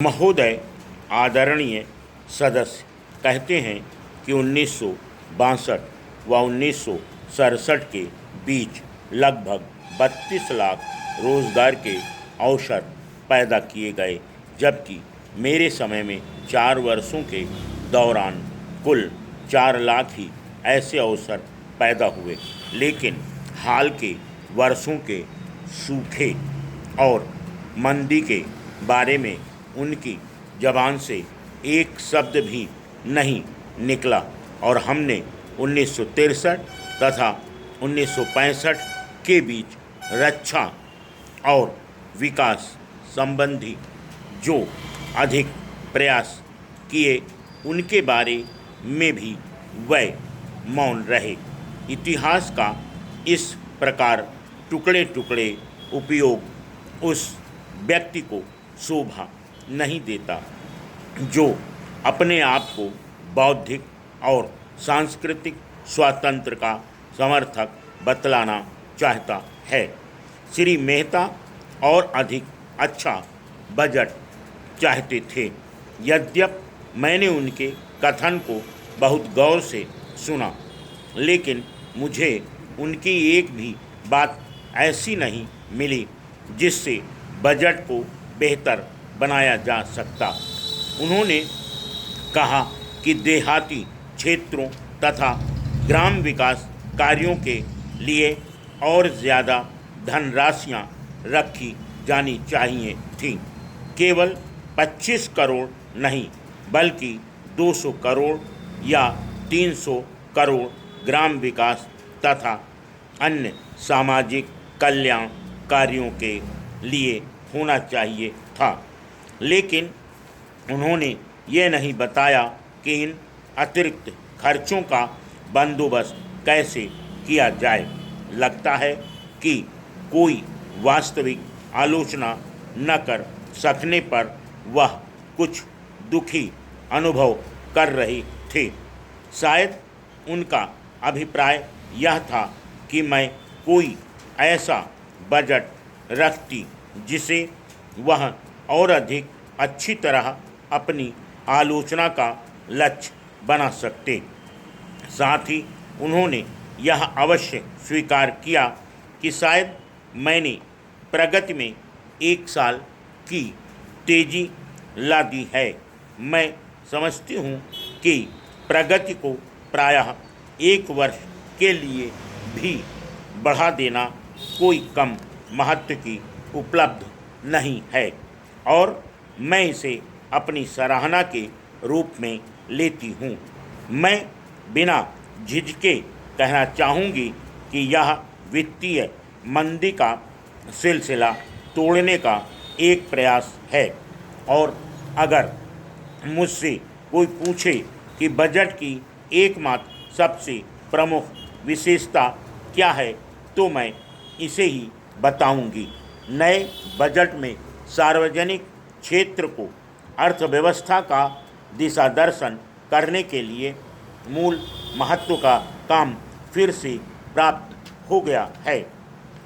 महोदय, आदरणीय सदस्य कहते हैं कि 1962 व 1967 के बीच लगभग 32 लाख रोजगार के अवसर पैदा किए गए, जबकि मेरे समय में 4 वर्षों के दौरान कुल 4 लाख ही ऐसे अवसर पैदा हुए। लेकिन हाल के वर्षों के सूखे और मंदी के बारे में उनकी जबान से एक शब्द भी नहीं निकला और हमने 1963 तथा 1965 के बीच रक्षा और विकास संबंधी जो अधिक प्रयास किए उनके बारे में भी वह मौन रहे। इतिहास का इस प्रकार टुकड़े टुकड़े उपयोग उस व्यक्ति को शोभा नहीं देता जो अपने आप को बौद्धिक और सांस्कृतिक स्वातंत्र का समर्थक बतलाना चाहता है। श्री मेहता और अधिक अच्छा बजट चाहते थे। यद्यपि मैंने उनके कथन को बहुत गौर से सुना, लेकिन मुझे उनकी एक भी बात ऐसी नहीं मिली जिससे बजट को बेहतर बनाया जा सकता। उन्होंने कहा कि देहाती क्षेत्रों तथा ग्राम विकास कार्यों के लिए और ज़्यादा धनराशियाँ रखी जानी चाहिए थीं। केवल 25 करोड़ नहीं, बल्कि 200 करोड़ या 300 करोड़ ग्राम विकास तथा अन्य सामाजिक कल्याण कार्यों के लिए होना चाहिए था। लेकिन उन्होंने ये नहीं बताया कि इन अतिरिक्त खर्चों का बंदोबस्त कैसे किया जाए। लगता है कि कोई वास्तविक आलोचना न कर सकने पर वह कुछ दुखी अनुभव कर रहे थे। शायद उनका अभिप्राय यह था कि मैं कोई ऐसा बजट रखती जिसे वह और अधिक अच्छी तरह अपनी आलोचना का लक्ष्य बना सकते। साथ ही उन्होंने यह अवश्य स्वीकार किया कि शायद मैंने प्रगति में 1 साल की तेजी ला दी है। मैं समझती हूँ कि प्रगति को प्रायः 1 वर्ष के लिए भी बढ़ा देना कोई कम महत्व की उपलब्धि नहीं है और मैं इसे अपनी सराहना के रूप में लेती हूँ। मैं बिना झिझके कहना चाहूँगी कि यह वित्तीय मंदी का सिलसिला तोड़ने का एक प्रयास है और अगर मुझसे कोई पूछे कि बजट की एकमात्र सबसे प्रमुख विशेषता क्या है, तो मैं इसे ही बताऊंगी। नए बजट में सार्वजनिक क्षेत्र को अर्थव्यवस्था का दिशा दर्शन करने के लिए मूल महत्व का काम फिर से प्राप्त हो गया है।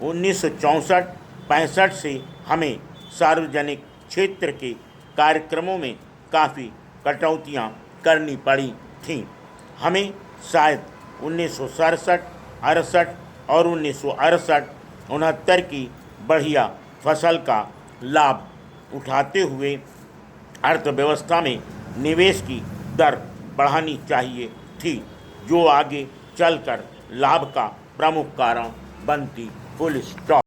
1964-65 से हमें सार्वजनिक क्षेत्र के कार्यक्रमों में काफ़ी कटौतियाँ करनी पड़ी थीं। हमें शायद 1967, 68 और 1968-69 की बढ़िया फसल का लाभ उठाते हुए अर्थव्यवस्था में निवेश की दर बढ़ानी चाहिए थी, जो आगे चलकर लाभ का प्रमुख कारण बनती। Full stop.